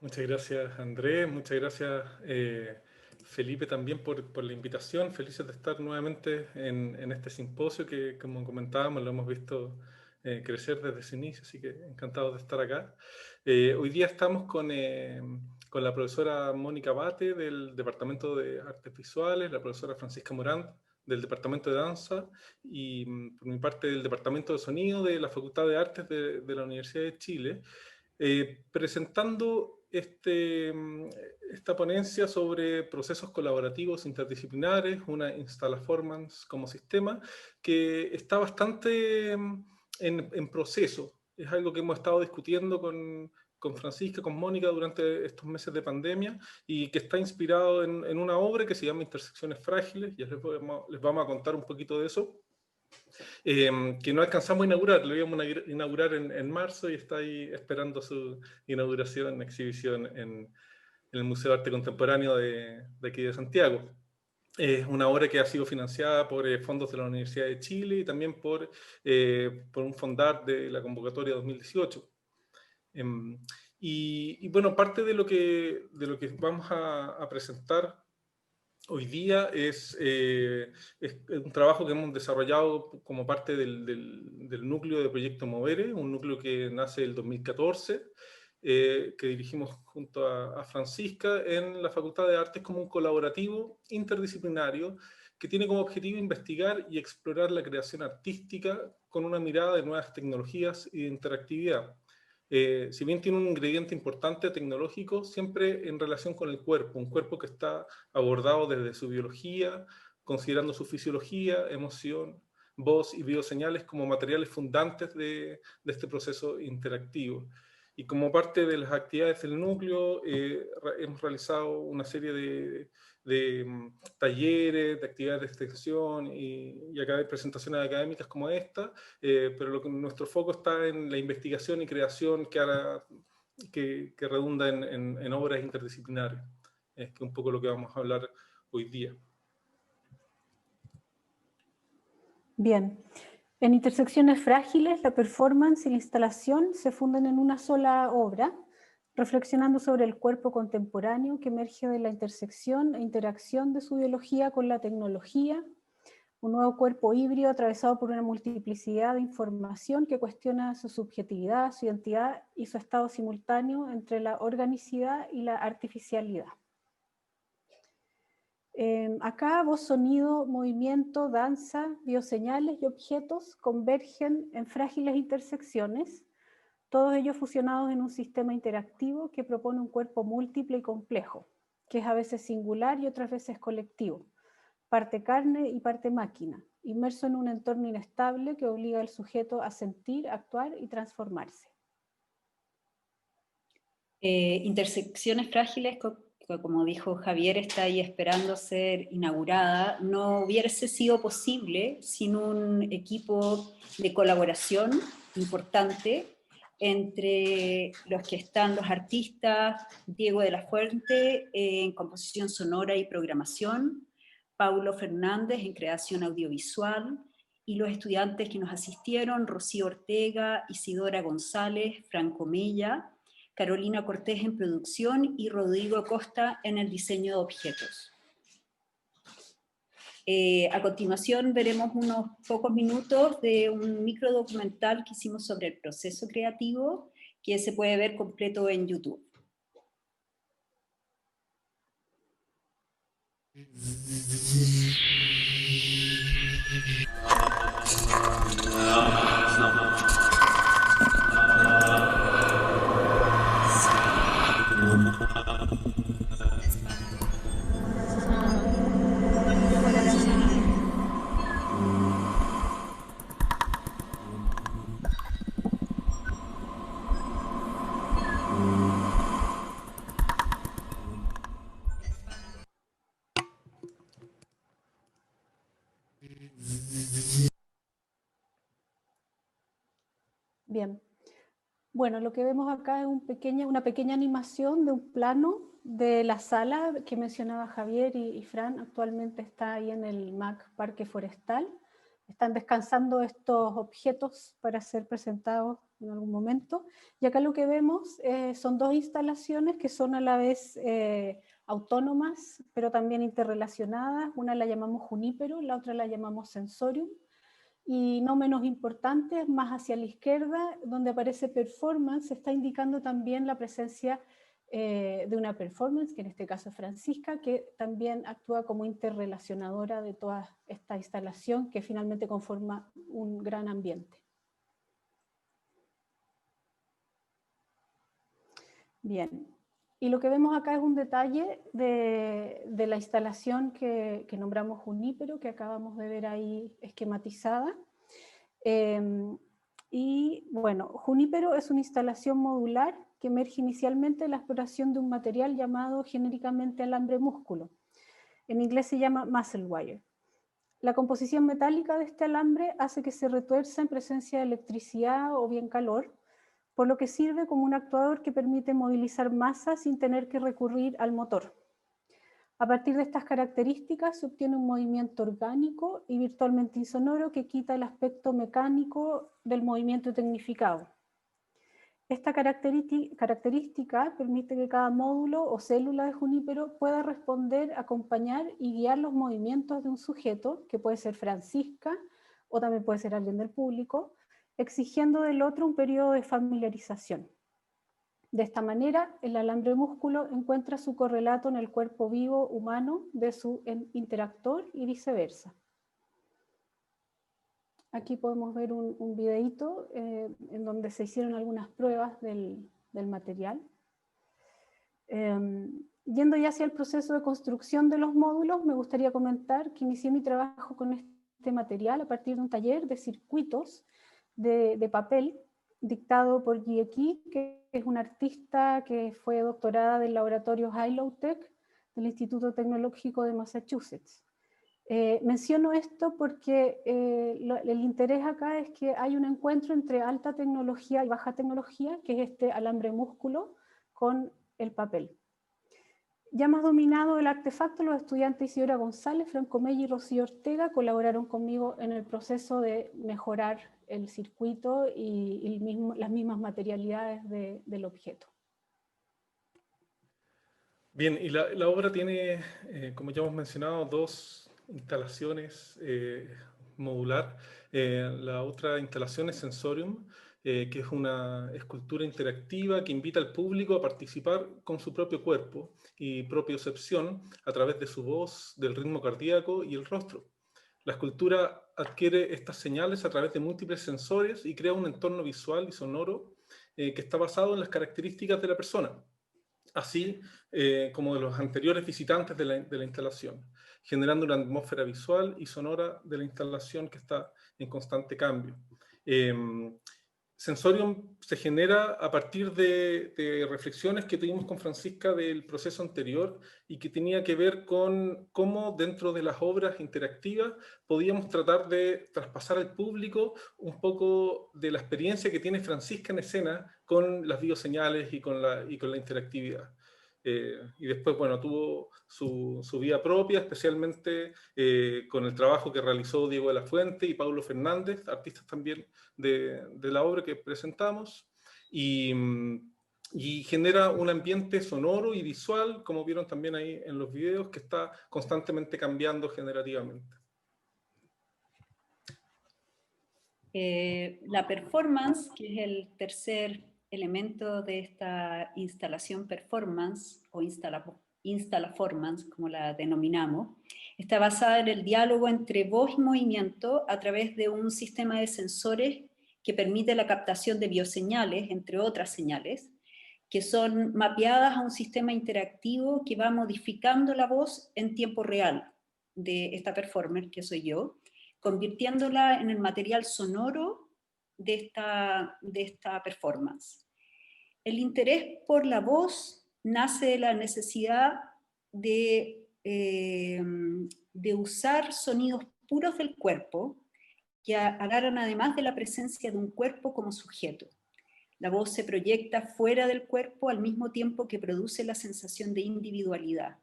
Muchas gracias, Andrés. Muchas gracias, Felipe, también por la invitación. Felices de estar nuevamente en este simposio que, como comentábamos, lo hemos visto crecer desde su inicio, así que encantados de estar acá. Hoy día estamos con la profesora Mónica Bate del Departamento de Artes Visuales, la profesora Francisca Morán del Departamento de Danza y por mi parte del Departamento de Sonido de la Facultad de Artes de la Universidad de Chile. Presentando esta ponencia sobre procesos colaborativos interdisciplinares, una Installaformance como sistema, que está bastante en proceso. Es algo que hemos estado discutiendo con Francisca, con Mónica durante estos meses de pandemia y que está inspirado en una obra que se llama Intersecciones Frágiles. Ya les vamos a contar un poquito de eso. Que no alcanzamos a inaugurar, lo íbamos a inaugurar en marzo y está ahí esperando su inauguración, exhibición en el Museo de Arte Contemporáneo de aquí de Santiago. Es una obra que ha sido financiada por fondos de la Universidad de Chile y también por un fondar de la convocatoria 2018. Y bueno, parte de lo que vamos a presentar hoy día es un trabajo que hemos desarrollado como parte del núcleo de Proyecto Movere, un núcleo que nace el 2014, que dirigimos junto a Francisca en la Facultad de Artes como un colaborativo interdisciplinario que tiene como objetivo investigar y explorar la creación artística con una mirada de nuevas tecnologías y de interactividad. Si bien tiene un ingrediente importante tecnológico, siempre en relación con el cuerpo, un cuerpo que está abordado desde su biología, considerando su fisiología, emoción, voz y bioseñales como materiales fundantes de este proceso interactivo. Y como parte de las actividades del núcleo, hemos realizado una serie de talleres, de actividades de extensión y presentaciones académicas como esta, pero nuestro foco está en la investigación y creación que redunda en obras interdisciplinarias. Es un poco lo que vamos a hablar hoy día. Bien. En Intersecciones Frágiles, la performance y la instalación se funden en una sola obra, reflexionando sobre el cuerpo contemporáneo que emerge de la intersección e interacción de su biología con la tecnología, un nuevo cuerpo híbrido atravesado por una multiplicidad de información que cuestiona su subjetividad, su identidad y su estado simultáneo entre la organicidad y la artificialidad. Acá voz, sonido, movimiento, danza, bioseñales y objetos convergen en frágiles intersecciones, todos ellos fusionados en un sistema interactivo que propone un cuerpo múltiple y complejo, que es a veces singular y otras veces colectivo, parte carne y parte máquina, inmerso en un entorno inestable que obliga al sujeto a sentir, actuar y transformarse. Intersecciones Frágiles, como dijo Javier, está ahí esperando ser inaugurada. No hubiese sido posible sin un equipo de colaboración importante entre los que están los artistas, Diego de la Fuente en composición sonora y programación, Paulo Fernández en creación audiovisual, y los estudiantes que nos asistieron, Rocío Ortega, Isidora González, Franco Mella, Carolina Cortés en producción y Rodrigo Costa en el diseño de objetos. A continuación veremos unos pocos minutos de un microdocumental que hicimos sobre el proceso creativo, que se puede ver completo en YouTube. Bien. Bueno, lo que vemos acá es una pequeña animación de un plano de la sala que mencionaba Javier y Fran. Actualmente está ahí en el MAC Parque Forestal, están descansando estos objetos para ser presentados en algún momento. Y acá lo que vemos son dos instalaciones que son a la vez autónomas, pero también interrelacionadas. Una la llamamos Junípero, la otra la llamamos Sensorium. Y no menos importante, más hacia la izquierda, donde aparece Performance, está indicando también la presencia de una performance, que en este caso es Francisca, que también actúa como interrelacionadora de toda esta instalación que finalmente conforma un gran ambiente. Bien, y lo que vemos acá es un detalle de la instalación que nombramos Junípero, que acabamos de ver ahí esquematizada. Y bueno, Junípero es una instalación modular que emerge inicialmente de la exploración de un material llamado genéricamente alambre músculo. En inglés se llama muscle wire. La composición metálica de este alambre hace que se retuerza en presencia de electricidad o bien calor, por lo que sirve como un actuador que permite movilizar masa sin tener que recurrir al motor. A partir de estas características se obtiene un movimiento orgánico y virtualmente insonoro que quita el aspecto mecánico del movimiento tecnificado. Esta característica permite que cada módulo o célula de Junípero pueda responder, acompañar y guiar los movimientos de un sujeto, que puede ser Francisca o también puede ser alguien del público, exigiendo del otro un periodo de familiarización. De esta manera, el alambre músculo encuentra su correlato en el cuerpo vivo humano de su interactor y viceversa. Aquí podemos ver un videíto en donde se hicieron algunas pruebas del material. Yendo ya hacia el proceso de construcción de los módulos, me gustaría comentar que inicié mi trabajo con este material a partir de un taller de circuitos de papel dictado por Jie Qi, que es una artista que fue doctorada del laboratorio High-Low-Tech del Instituto Tecnológico de Massachusetts. Menciono esto porque el interés acá es que hay un encuentro entre alta tecnología y baja tecnología, que es este alambre músculo con el papel. Ya más dominado el artefacto, los estudiantes Isidora González, Franco Melli y Rocío Ortega colaboraron conmigo en el proceso de mejorar el circuito y las mismas materialidades del objeto. Bien, y la obra tiene, como ya hemos mencionado, dos instalaciones modular. La otra instalación es Sensorium, que es una escultura interactiva que invita al público a participar con su propio cuerpo y propiocepción a través de su voz, del ritmo cardíaco y el rostro. La escultura adquiere estas señales a través de múltiples sensores y crea un entorno visual y sonoro que está basado en las características de la persona, así como de los anteriores visitantes de la instalación, generando una atmósfera visual y sonora de la instalación que está en constante cambio. Sensorium se genera a partir de reflexiones que tuvimos con Francisca del proceso anterior y que tenía que ver con cómo dentro de las obras interactivas podíamos tratar de traspasar al público un poco de la experiencia que tiene Francisca en escena con las bioseñales y con la interactividad. Y después, bueno, tuvo su vida propia, especialmente con el trabajo que realizó Diego de la Fuente y Paulo Fernández, artistas también de la obra que presentamos, y genera un ambiente sonoro y visual, como vieron también ahí en los videos, que está constantemente cambiando generativamente. La performance, que es el tercer elemento de esta instalación performance, o instalaformance, como la denominamos, está basada en el diálogo entre voz y movimiento a través de un sistema de sensores que permite la captación de bioseñales, entre otras señales, que son mapeadas a un sistema interactivo que va modificando la voz en tiempo real de esta performer, que soy yo, convirtiéndola en el material sonoro de esta performance. El interés por la voz nace de la necesidad de usar sonidos puros del cuerpo que agarran además de la presencia de un cuerpo como sujeto. La voz se proyecta fuera del cuerpo al mismo tiempo que produce la sensación de individualidad.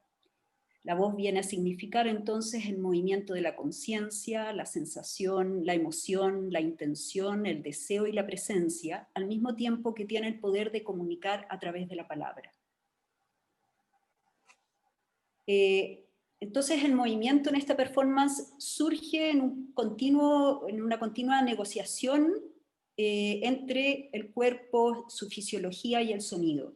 La voz viene a significar entonces el movimiento de la conciencia, la sensación, la emoción, la intención, el deseo y la presencia, al mismo tiempo que tiene el poder de comunicar a través de la palabra. Entonces el movimiento en esta performance surge en una continua negociación entre el cuerpo, su fisiología y el sonido.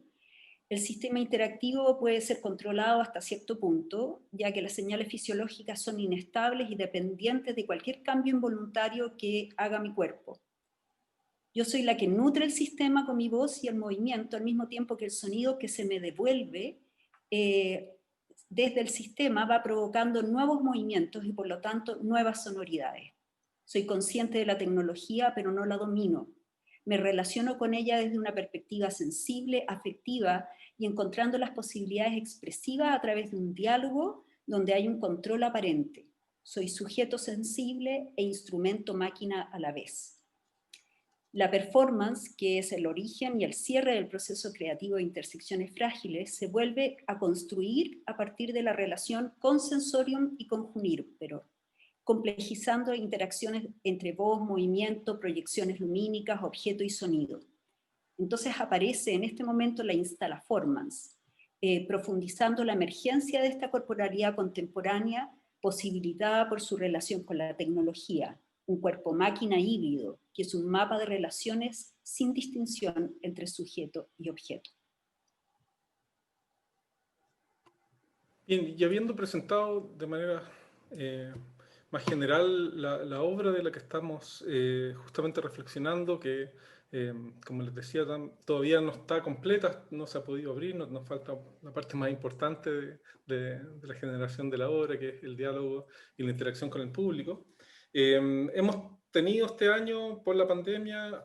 El sistema interactivo puede ser controlado hasta cierto punto, ya que las señales fisiológicas son inestables y dependientes de cualquier cambio involuntario que haga mi cuerpo. Yo soy la que nutre el sistema con mi voz y el movimiento, al mismo tiempo que el sonido que se me devuelve desde el sistema va provocando nuevos movimientos y por lo tanto nuevas sonoridades. Soy consciente de la tecnología, pero no la domino. Me relaciono con ella desde una perspectiva sensible, afectiva y encontrando las posibilidades expresivas a través de un diálogo donde hay un control aparente. Soy sujeto sensible e instrumento máquina a la vez. La performance, que es el origen y el cierre del proceso creativo de intersecciones frágiles, se vuelve a construir a partir de la relación con sensorium y con junípero, complejizando interacciones entre voz, movimiento, proyecciones lumínicas, objeto y sonido. Entonces aparece en este momento la instalaformance, profundizando la emergencia de esta corporalidad contemporánea posibilitada por su relación con la tecnología, un cuerpo-máquina híbrido, que es un mapa de relaciones sin distinción entre sujeto y objeto. Bien, y habiendo presentado de manera más general la obra de la que estamos justamente reflexionando, que como les decía, todavía no está completa, no se ha podido abrir, nos falta la parte más importante de la generación de la obra, que es el diálogo y la interacción con el público. Hemos tenido este año, por la pandemia,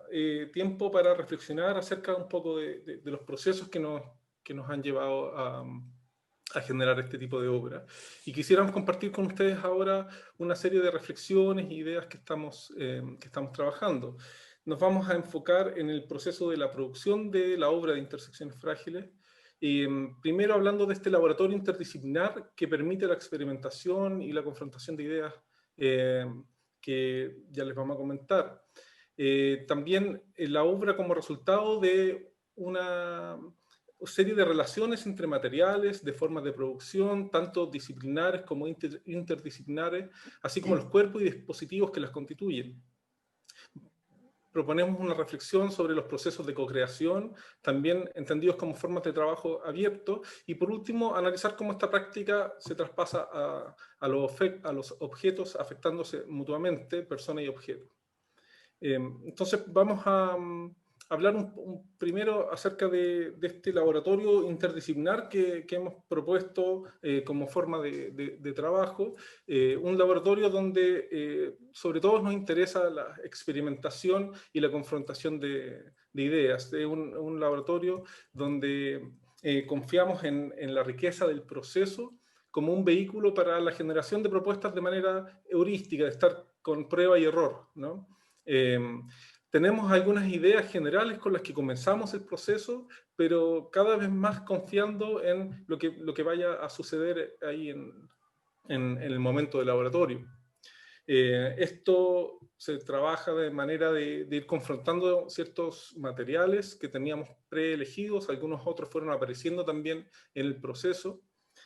tiempo para reflexionar acerca un poco de los procesos que nos han llevado a generar este tipo de obra. Y quisiéramos compartir con ustedes ahora una serie de reflexiones e ideas que estamos trabajando. Nos vamos a enfocar en el proceso de la producción de la obra de Intersecciones Frágiles, primero hablando de este laboratorio interdisciplinar que permite la experimentación y la confrontación de ideas que ya les vamos a comentar. También la obra como resultado de una serie de relaciones entre materiales, de formas de producción, tanto disciplinares como interdisciplinares, así como los cuerpos y dispositivos que las constituyen. Proponemos una reflexión sobre los procesos de co-creación, también entendidos como formas de trabajo abierto, y por último, analizar cómo esta práctica se traspasa a los objetos, afectándose mutuamente, persona y objeto. Entonces vamos a hablar primero acerca de este laboratorio interdisciplinar que hemos propuesto como forma de trabajo, un laboratorio donde sobre todo nos interesa la experimentación y la confrontación de ideas. Es un laboratorio donde confiamos en la riqueza del proceso como un vehículo para la generación de propuestas de manera heurística, de estar con prueba y error, ¿no? Tenemos algunas ideas generales con las que comenzamos el proceso, pero cada vez más confiando en lo que vaya a suceder ahí en el momento del laboratorio. Esto se trabaja de manera de ir confrontando ciertos materiales que teníamos preelegidos, algunos otros fueron apareciendo también en el proceso,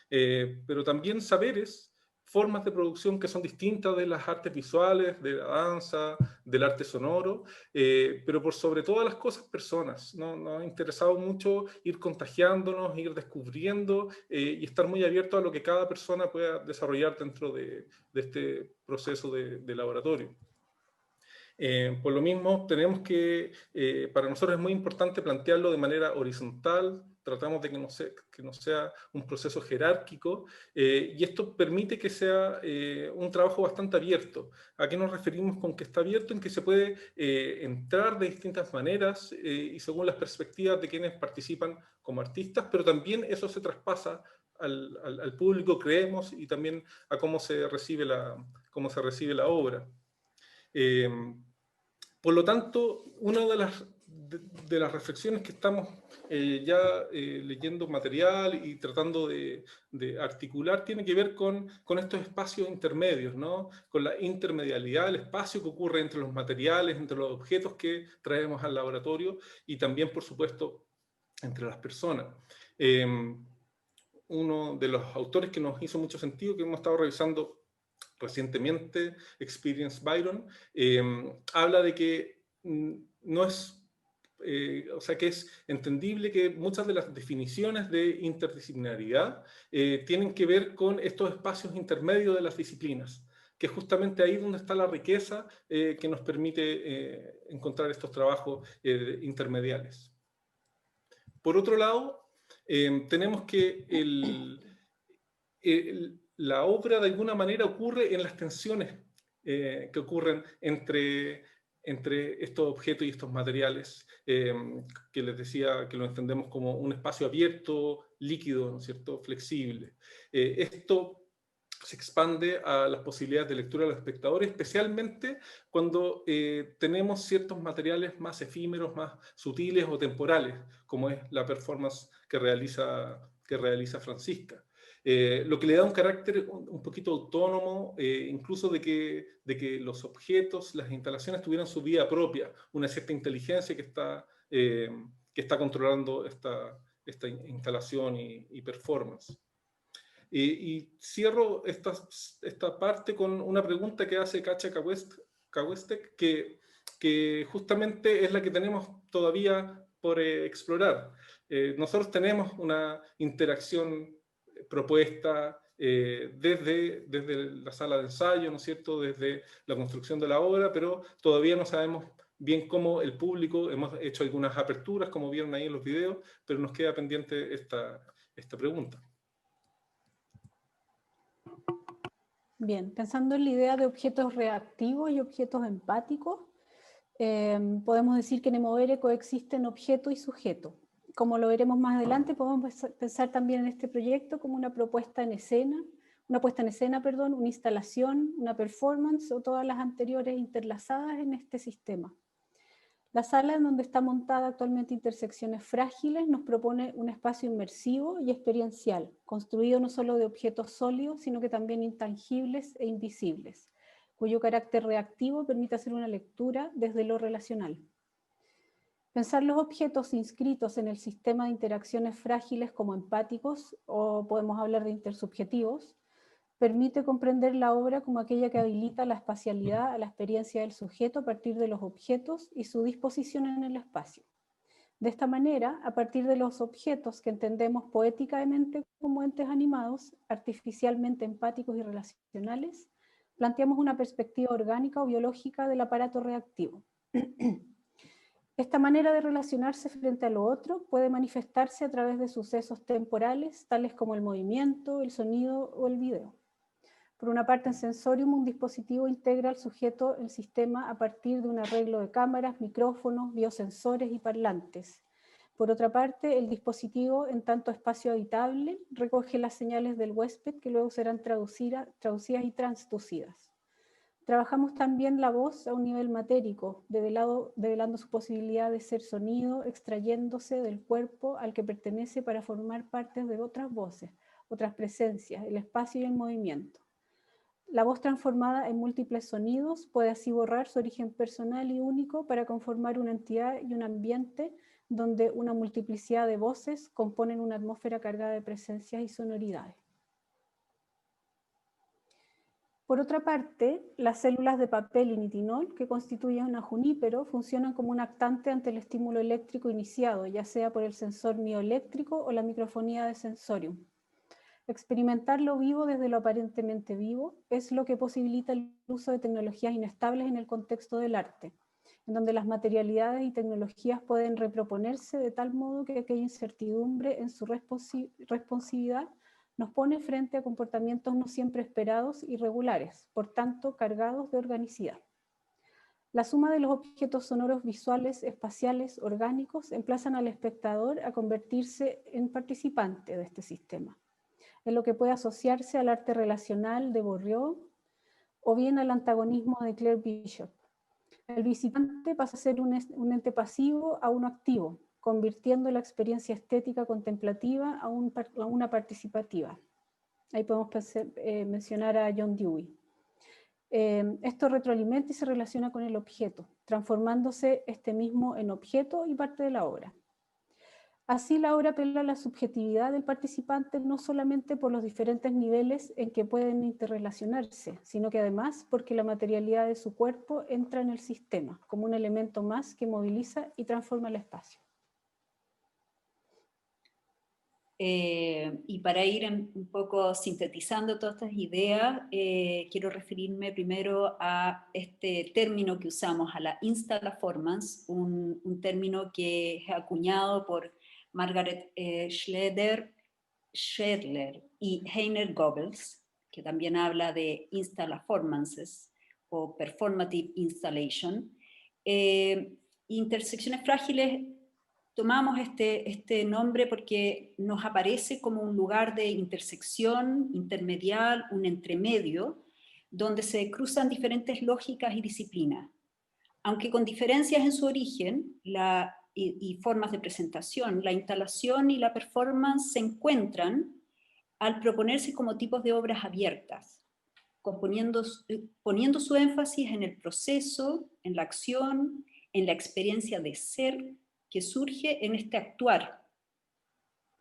pero también saberes, formas de producción que son distintas de las artes visuales, de la danza, del arte sonoro, pero por sobre todas las cosas, personas. Nos ha interesado mucho ir contagiándonos, ir descubriendo y estar muy abierto a lo que cada persona pueda desarrollar dentro de este proceso de laboratorio. Por lo mismo, tenemos que, para nosotros es muy importante plantearlo de manera horizontal, tratamos de que no sea un proceso jerárquico, y esto permite que sea un trabajo bastante abierto. ¿A qué nos referimos con que está abierto? En que se puede entrar de distintas maneras y según las perspectivas de quienes participan como artistas, pero también eso se traspasa al público, creemos, y también a cómo se recibe la obra. Por lo tanto, una de las reflexiones que estamos leyendo material y tratando de articular tiene que ver con estos espacios intermedios, ¿no? Con la intermedialidad, el espacio que ocurre entre los materiales, entre los objetos que traemos al laboratorio y también, por supuesto, entre las personas. Uno de los autores que nos hizo mucho sentido, que hemos estado revisando recientemente, Experience Byron, habla de que no es, o sea, que es entendible que muchas de las definiciones de interdisciplinaridad tienen que ver con estos espacios intermedios de las disciplinas, que es justamente ahí donde está la riqueza que nos permite encontrar estos trabajos intermediales. Por otro lado, tenemos que la obra de alguna manera ocurre en las tensiones que ocurren entre estos objetos y estos materiales, que les decía que lo entendemos como un espacio abierto, líquido, ¿no es cierto?, flexible. Esto se expande a las posibilidades de lectura de los espectadores, especialmente cuando tenemos ciertos materiales más efímeros, más sutiles o temporales, como es la performance que realiza Francisca. Lo que le da un carácter un poquito autónomo, incluso de que los objetos, las instalaciones tuvieran su vida propia, una cierta inteligencia que está controlando esta instalación y performance. Y cierro esta parte con una pregunta que hace Katja Kawestek, que justamente es la que tenemos todavía por explorar. Nosotros tenemos una interacción propuesta desde la sala de ensayo, ¿no es cierto?, desde la construcción de la obra, pero todavía no sabemos bien cómo el público, hemos hecho algunas aperturas, como vieron ahí en los videos, pero nos queda pendiente esta pregunta. Bien, pensando en la idea de objetos reactivos y objetos empáticos, podemos decir que en Emovere coexisten objeto y sujeto. Como lo veremos más adelante, podemos pensar también en este proyecto como una puesta en escena, una instalación, una performance o todas las anteriores interlazadas en este sistema. La sala en donde está montada actualmente Intersecciones Frágiles nos propone un espacio inmersivo y experiencial, construido no solo de objetos sólidos, sino que también intangibles e invisibles, cuyo carácter reactivo permite hacer una lectura desde lo relacional. Pensar los objetos inscritos en el sistema de interacciones frágiles como empáticos, o podemos hablar de intersubjetivos, permite comprender la obra como aquella que habilita la espacialidad a la experiencia del sujeto a partir de los objetos y su disposición en el espacio. De esta manera, a partir de los objetos que entendemos poéticamente como entes animados, artificialmente empáticos y relacionales, planteamos una perspectiva orgánica o biológica del aparato reactivo. Esta manera de relacionarse frente a lo otro puede manifestarse a través de sucesos temporales, tales como el movimiento, el sonido o el video. Por una parte, en Sensorium, un dispositivo integra al sujeto el sistema a partir de un arreglo de cámaras, micrófonos, biosensores y parlantes. Por otra parte, el dispositivo, en tanto espacio habitable, recoge las señales del huésped que luego serán traducidas y transducidas. Trabajamos también la voz a un nivel matérico, develando su posibilidad de ser sonido, extrayéndose del cuerpo al que pertenece para formar parte de otras voces, otras presencias, el espacio y el movimiento. La voz transformada en múltiples sonidos puede así borrar su origen personal y único para conformar una entidad y un ambiente donde una multiplicidad de voces componen una atmósfera cargada de presencias y sonoridades. Por otra parte, las células de papel y nitinol, que constituyen una junípero, funcionan como un actante ante el estímulo eléctrico iniciado, ya sea por el sensor mioeléctrico o la microfonía de Sensorium. Experimentar lo vivo desde lo aparentemente vivo es lo que posibilita el uso de tecnologías inestables en el contexto del arte, en donde las materialidades y tecnologías pueden reproponerse de tal modo que aquella incertidumbre en su responsividad nos pone frente a comportamientos no siempre esperados y regulares, por tanto cargados de organicidad. La suma de los objetos sonoros visuales, espaciales, orgánicos, emplazan al espectador a convertirse en participante de este sistema, en lo que puede asociarse al arte relacional de Bourriaud o bien al antagonismo de Claire Bishop. el visitante pasa a ser un ente pasivo a uno activo, convirtiendo la experiencia estética contemplativa a una participativa. Ahí podemos mencionar a John Dewey. Esto retroalimenta y se relaciona con el objeto, transformándose este mismo en objeto y parte de la obra. Así, la obra apela a la subjetividad del participante no solamente por los diferentes niveles en que pueden interrelacionarse, sino que además porque la materialidad de su cuerpo entra en el sistema como un elemento más que moviliza y transforma el espacio. Y para ir un poco sintetizando todas estas ideas, quiero referirme primero a este término que usamos, a la instalaformance, un término que es acuñado por Margaret Schroeder y Heiner Goebbels, que también habla de instalaformances o performative installation. Intersecciones frágiles, tomamos este nombre porque nos aparece como un lugar de intersección, intermedial, un entremedio, donde se cruzan diferentes lógicas y disciplinas. Aunque con diferencias en su origen y formas de presentación, la instalación y la performance se encuentran al proponerse como tipos de obras abiertas, poniendo su énfasis en el proceso, en la acción, en la experiencia de ser, que surge en este actuar.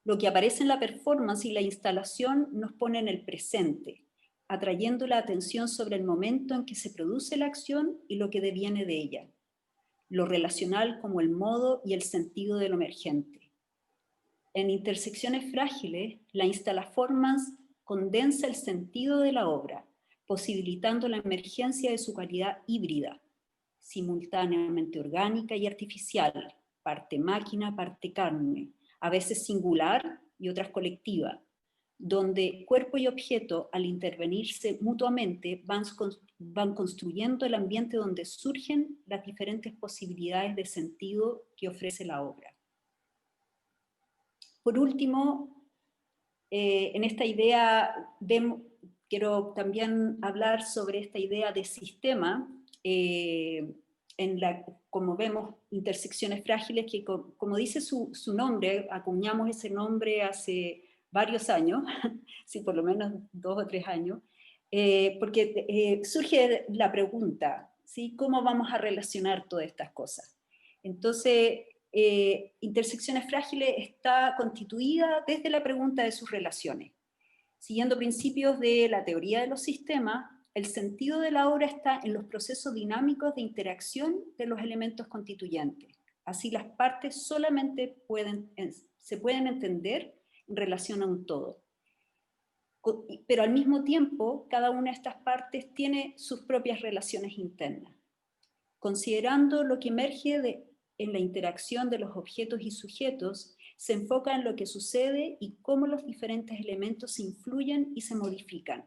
Lo que aparece en la performance y la instalación nos pone en el presente, atrayendo la atención sobre el momento en que se produce la acción y lo que deviene de ella, lo relacional como el modo y el sentido de lo emergente. En intersecciones frágiles, la instalaformance condensa el sentido de la obra, posibilitando la emergencia de su calidad híbrida, simultáneamente orgánica y artificial, parte máquina, parte carne, a veces singular y otras colectiva, donde cuerpo y objeto, al intervenirse mutuamente, van construyendo el ambiente donde surgen las diferentes posibilidades de sentido que ofrece la obra. Por último, en esta idea, quiero también hablar sobre esta idea de sistema, como vemos, intersecciones frágiles, que como dice su nombre, acuñamos ese nombre hace varios años, sí, por lo menos 2 o 3 años, porque surge la pregunta, ¿sí? ¿Cómo vamos a relacionar todas estas cosas? Entonces, intersecciones frágiles está constituida desde la pregunta de sus relaciones. Siguiendo principios de la teoría de los sistemas, el sentido de la obra está en los procesos dinámicos de interacción de los elementos constituyentes. Así las partes solamente se pueden entender en relación a un todo. Pero al mismo tiempo, cada una de estas partes tiene sus propias relaciones internas. Considerando lo que emerge en la interacción de los objetos y sujetos, se enfoca en lo que sucede y cómo los diferentes elementos se influyen y se modifican.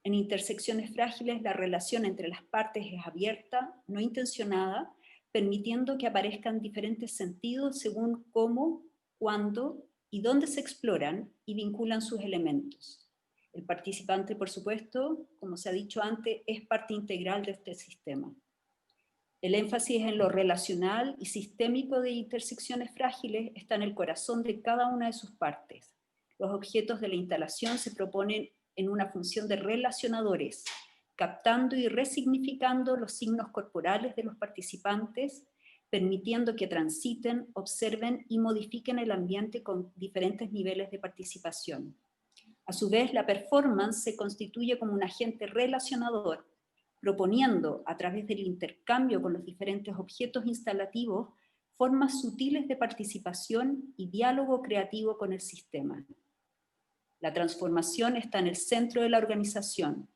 En intersecciones frágiles, la relación entre las partes es abierta, no intencionada, permitiendo que aparezcan diferentes sentidos según cómo, cuándo y dónde se exploran y vinculan sus elementos. El participante, por supuesto, como se ha dicho antes, es parte integral de este sistema. El énfasis en lo relacional y sistémico de intersecciones frágiles está en el corazón de cada una de sus partes. Los objetos de la instalación se proponen en una función de relacionadores, captando y resignificando los signos corporales de los participantes, permitiendo que transiten, observen y modifiquen el ambiente con diferentes niveles de participación. A su vez, la performance se constituye como un agente relacionador, proponiendo, a través del intercambio con los diferentes objetos instalativos, formas sutiles de participación y diálogo creativo con el sistema. La transformación está en el centro de la organización.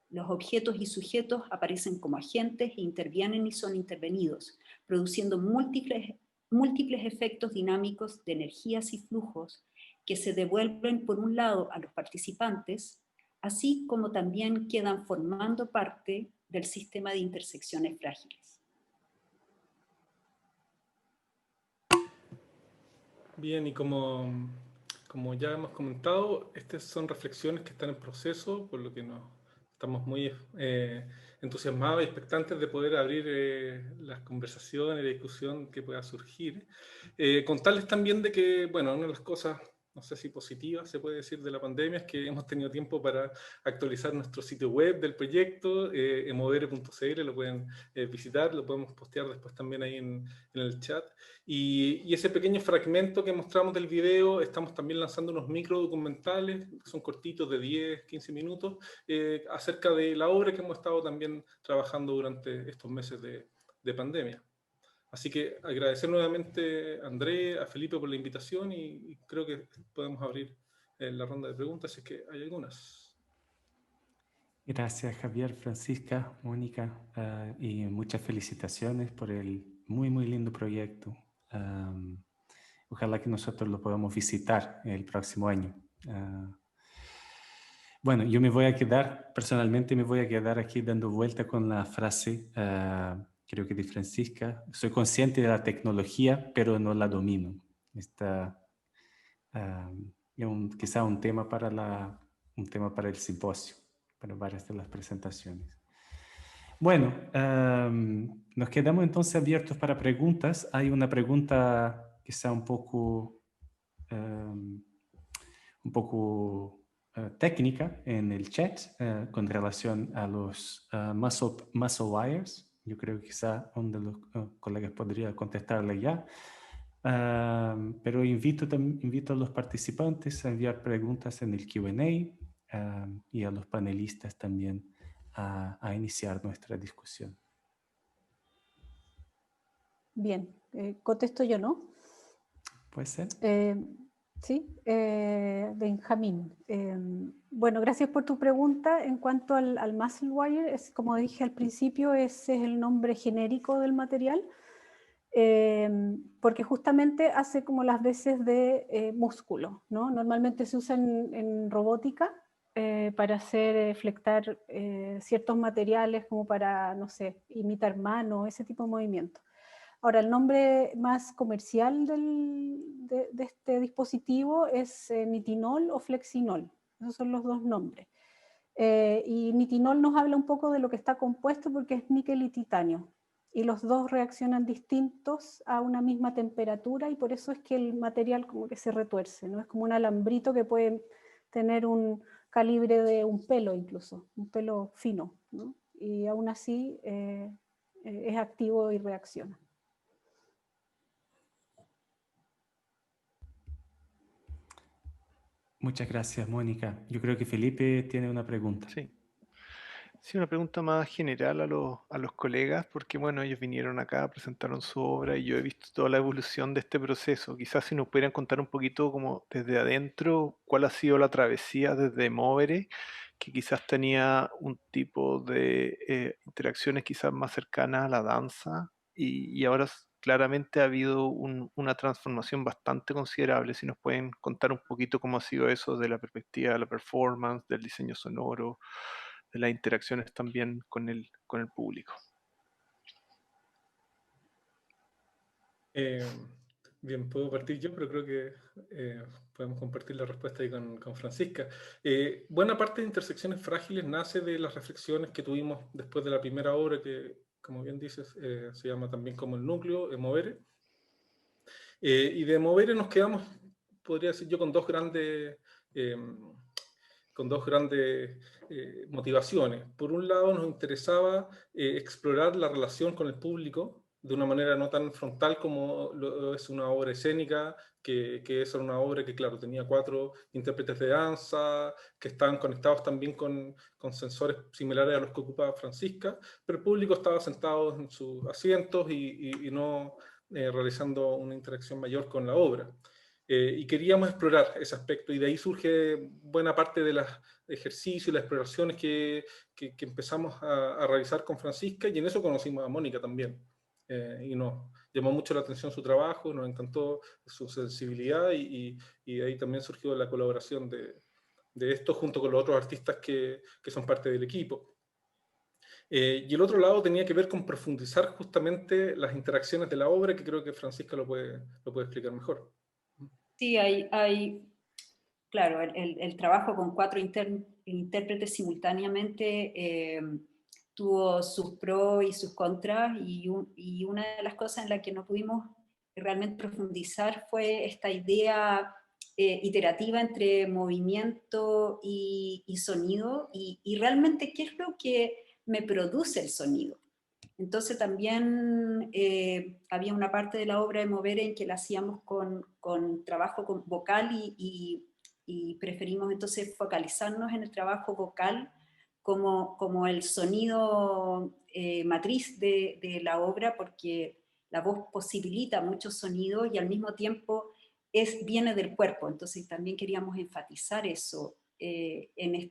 Los objetos y sujetos aparecen como agentes e intervienen y son intervenidos, produciendo múltiples efectos dinámicos de energías y flujos que se devuelven por un lado a los participantes, así como también quedan formando parte del sistema de intersecciones frágiles. Bien, y como ya hemos comentado, estas son reflexiones que están en proceso, por lo que estamos muy entusiasmados y expectantes de poder abrir las conversaciones y la discusión que pueda surgir. Contarles también de que, bueno, una de las cosas, no sé si positivas se puede decir, de la pandemia es que hemos tenido tiempo para actualizar nuestro sitio web del proyecto, emovere.cl, lo pueden visitar, lo podemos postear después también ahí en el chat. Y ese pequeño fragmento que mostramos del video, estamos también lanzando unos micro documentales, que son cortitos de 10, 15 minutos, acerca de la obra que hemos estado también trabajando durante estos meses de pandemia. Así que agradecer nuevamente a André, a Felipe por la invitación y creo que podemos abrir la ronda de preguntas si es que hay algunas. Gracias Javier, Francisca, Mónica, y muchas felicitaciones por el muy, muy lindo proyecto. Ojalá que nosotros lo podamos visitar el próximo año. Bueno, yo me voy a quedar, personalmente me voy a quedar aquí dando vuelta con la frase, creo que de Francisca: soy consciente de la tecnología, pero no la domino. Esta es quizá un tema para el simposio, para varias de las presentaciones. Bueno, nos quedamos entonces abiertos para preguntas. Hay una pregunta quizá un poco técnica en el chat con relación a los muscle wires. Yo creo que quizá uno de los colegas podría contestarle ya. Pero invito a los participantes a enviar preguntas en el Q&A y a los panelistas también a iniciar nuestra discusión. Bien, contesto yo, ¿no? ¿Puede ser? Sí, Benjamín. Bueno, gracias por tu pregunta. En cuanto al muscle wire, como dije al principio, ese es el nombre genérico del material, porque justamente hace como las veces de músculo, ¿no? Normalmente se usa en robótica para hacer flectar ciertos materiales como para, no sé, imitar mano, ese tipo de movimientos. Ahora, el nombre más comercial de este dispositivo es nitinol o flexinol. Esos son los dos nombres. Y nitinol nos habla un poco de lo que está compuesto porque es níquel y titanio. Y los dos reaccionan distintos a una misma temperatura y por eso es que el material como que se retuerce, ¿no? Es como un alambrito que puede tener un calibre de un pelo incluso, un pelo fino, ¿no? Y aún así es activo y reacciona. Muchas gracias, Mónica. Yo creo que Felipe tiene una pregunta. Sí, una pregunta más general a los colegas, porque bueno, ellos vinieron acá, presentaron su obra y yo he visto toda la evolución de este proceso. Quizás si nos pudieran contar un poquito como desde adentro, cuál ha sido la travesía desde Movere, que quizás tenía un tipo de interacciones quizás más cercanas a la danza y ahora claramente ha habido una transformación bastante considerable. Si nos pueden contar un poquito cómo ha sido eso de la perspectiva de la performance, del diseño sonoro, de las interacciones también con el público. Bien, puedo partir yo, pero creo que podemos compartir la respuesta ahí con Francisca. Buena parte de Intersecciones Frágiles nace de las reflexiones que tuvimos después de la primera obra que, como bien dices, se llama también como el núcleo, Movere. Y de Movere nos quedamos, podría decir yo, con dos grandes motivaciones. Por un lado, nos interesaba explorar la relación con el público de una manera no tan frontal como lo es una obra escénica, que es una obra que, claro, tenía 4 intérpretes de danza, que estaban conectados también con sensores similares a los que ocupaba Francisca, pero el público estaba sentado en sus asientos y no realizando una interacción mayor con la obra. Y queríamos explorar ese aspecto y de ahí surge buena parte de los ejercicios y las exploraciones que empezamos a realizar con Francisca, y en eso conocimos a Mónica también. Y nos llamó mucho la atención su trabajo, nos encantó su sensibilidad y de ahí también surgió la colaboración de esto junto con los otros artistas que son parte del equipo. Y el otro lado tenía que ver con profundizar justamente las interacciones de la obra, que creo que Francisca lo puede explicar mejor. Sí, claro, el trabajo con 4 intérpretes simultáneamente tuvo sus pros y sus contras, y una de las cosas en la que no pudimos realmente profundizar fue esta idea iterativa entre movimiento y sonido, y realmente qué es lo que me produce el sonido. Entonces también había una parte de la obra de Mover en que la hacíamos con trabajo vocal, y preferimos entonces focalizarnos en el trabajo vocal como el sonido matriz de la obra, porque la voz posibilita muchos sonidos y al mismo tiempo viene del cuerpo. Entonces también queríamos enfatizar eso en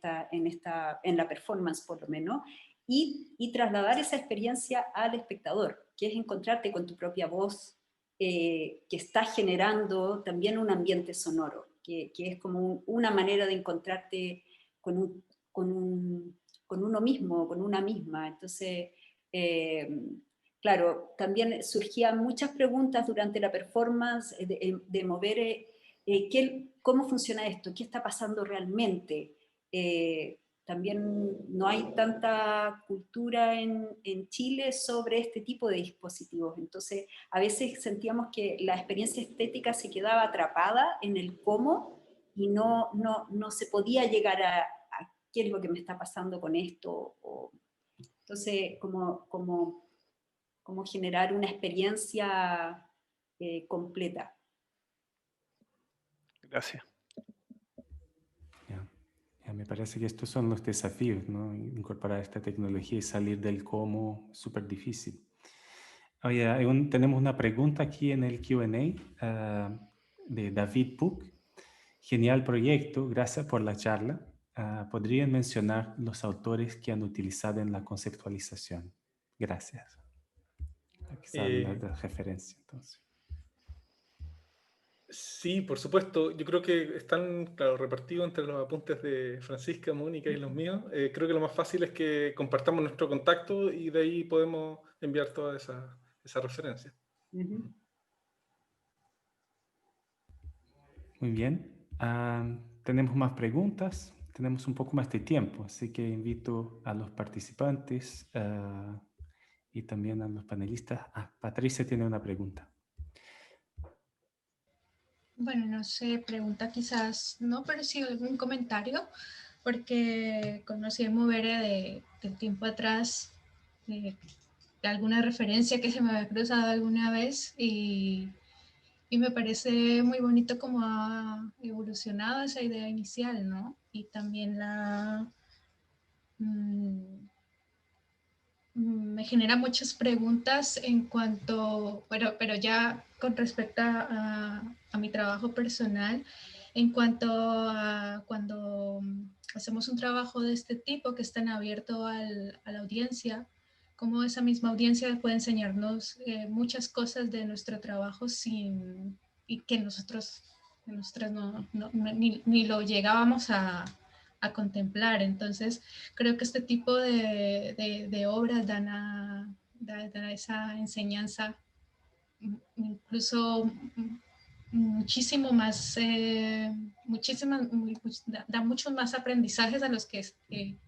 la performance, por lo menos, y trasladar esa experiencia al espectador, que es encontrarte con tu propia voz, que está generando también un ambiente sonoro, que es como una manera de encontrarte con uno mismo, con una misma. Entonces, claro, también surgían muchas preguntas durante la performance de Mover, ¿cómo funciona esto? ¿Qué está pasando realmente? También no hay tanta cultura en Chile sobre este tipo de dispositivos. Entonces, a veces sentíamos que la experiencia estética se quedaba atrapada en el cómo, y no se podía llegar a qué es lo que me está pasando con esto. Entonces, como generar una experiencia completa. Gracias. Me parece que estos son los desafíos, ¿no? Incorporar esta tecnología y salir del cómo es súper difícil. Oye, tenemos una pregunta aquí en el Q&A de David Puck. Genial proyecto, gracias por la charla. ¿Podrían mencionar los autores que han utilizado en la conceptualización? Gracias. Aquí está una referencia, entonces. Sí, por supuesto. Yo creo que están, claro, repartidos entre los apuntes de Francisca, Mónica y los míos. Creo que lo más fácil es que compartamos nuestro contacto y de ahí podemos enviar toda esa referencia. Muy bien. Tenemos más preguntas. Tenemos un poco más de tiempo, así que invito a los participantes y también a los panelistas. Patricia tiene una pregunta. Bueno, no sé, pregunta quizás no, pero sí algún comentario, porque conocí a Movere de tiempo atrás, de alguna referencia que se me había cruzado alguna vez, y me parece muy bonito cómo ha evolucionado esa idea inicial, ¿no? Y también me genera muchas preguntas en cuanto, pero ya con respecto a mi trabajo personal, en cuanto a cuando hacemos un trabajo de este tipo que es tan abierto a la audiencia, cómo esa misma audiencia puede enseñarnos muchas cosas de nuestro trabajo y que nosotros ni lo llegábamos a contemplar. Entonces, creo que este tipo de obras dan esa enseñanza incluso muchísimo más, da muchos más aprendizajes a los que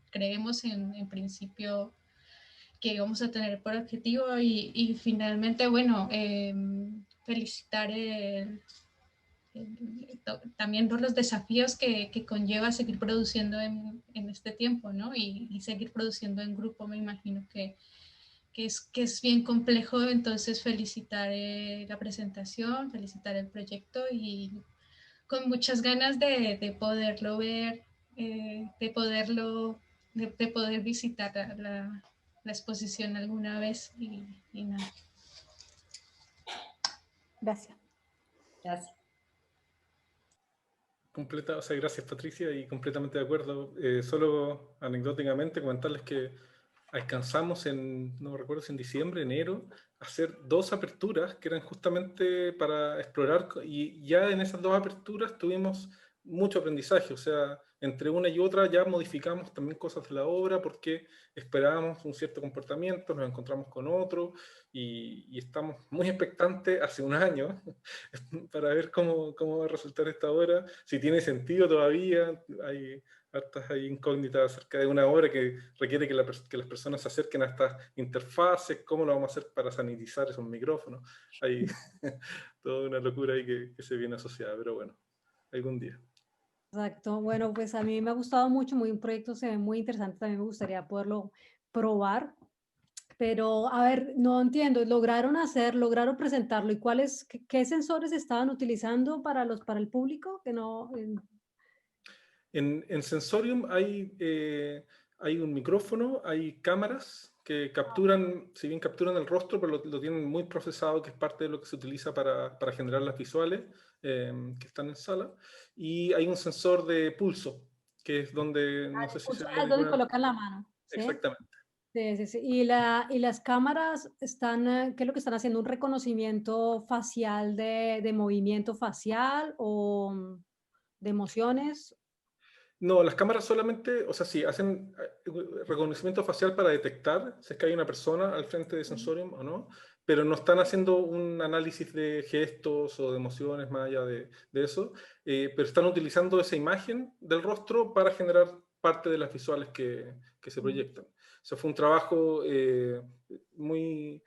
creemos en principio que vamos a tener por objetivo, y finalmente, bueno, felicitar también por los desafíos que conlleva seguir produciendo en este tiempo, ¿no? Y seguir produciendo en grupo, me imagino que es bien complejo. Entonces felicitar la presentación, felicitar el proyecto, y con muchas ganas de poderlo ver, de poder visitar la exposición alguna vez, y nada. Gracias. Gracias. Gracias Patricia, y completamente de acuerdo. Solo anecdóticamente comentarles que alcanzamos no recuerdo si en diciembre, enero, hacer 2 aperturas que eran justamente para explorar, y ya en esas 2 aperturas tuvimos mucho aprendizaje, o sea, entre una y otra ya modificamos también cosas de la obra porque esperábamos un cierto comportamiento, nos encontramos con otro y estamos muy expectantes hace un año para ver cómo va a resultar esta obra, si tiene sentido todavía, hay hartas incógnitas acerca de una obra que requiere que las personas se acerquen a estas interfaces, cómo lo vamos a hacer para sanitizar esos micrófonos, hay toda una locura ahí que se viene asociada, pero bueno, algún día. Exacto. Bueno, pues a mí me ha gustado mucho, un proyecto se ve muy interesante, también me gustaría poderlo probar, pero a ver, no entiendo, lograron presentarlo, ¿y qué sensores estaban utilizando para el público? Que no, En Sensorium hay un micrófono, hay cámaras que capturan, si bien capturan el rostro, pero lo tienen muy procesado, que es parte de lo que se utiliza para generar las visuales que están en sala. Y hay un sensor de pulso, que es donde, no sé si se vio es donde alguna... colocan la mano, ¿sí? Exactamente. Sí, sí, sí. Y las cámaras están, ¿qué es lo que están haciendo? ¿Un reconocimiento facial de movimiento facial o de emociones? No, las cámaras solamente, o sea, sí, hacen reconocimiento facial para detectar si es que hay una persona al frente de Sensorium o no, pero no están haciendo un análisis de gestos o de emociones más allá de eso, pero están utilizando esa imagen del rostro para generar parte de las visuales que se proyectan. O sea, fue un trabajo muy...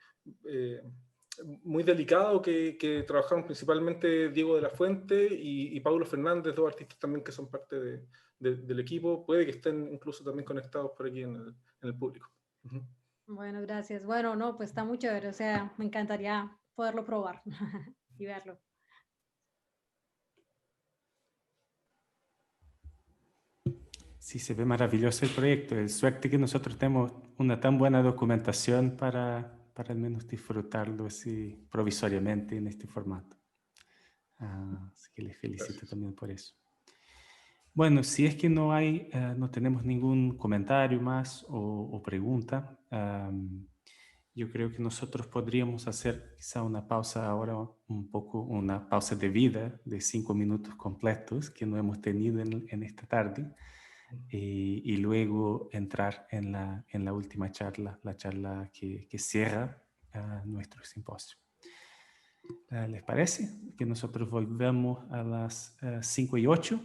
muy delicado que trabajaron principalmente Diego de la Fuente y Paulo Fernández, dos artistas también que son parte del equipo, puede que estén incluso también conectados por aquí en el público. Uh-huh. Bueno, gracias. Bueno, no, pues está muy chévere, o sea, me encantaría poderlo probar y verlo. Sí, se ve maravilloso el proyecto. Es suerte que nosotros tenemos una tan buena documentación para al menos disfrutarlo así provisoriamente en este formato. Así que les felicito Gracias. también por eso. Bueno, si es que no tenemos ningún comentario más o pregunta, yo creo que nosotros podríamos hacer quizá una pausa ahora, una pausa de vida de 5 minutos completos que no hemos tenido en esta tarde. Y luego entrar en la última charla, la charla que cierra nuestro simposio. ¿Les parece? Que nosotros volvemos a las 5:08.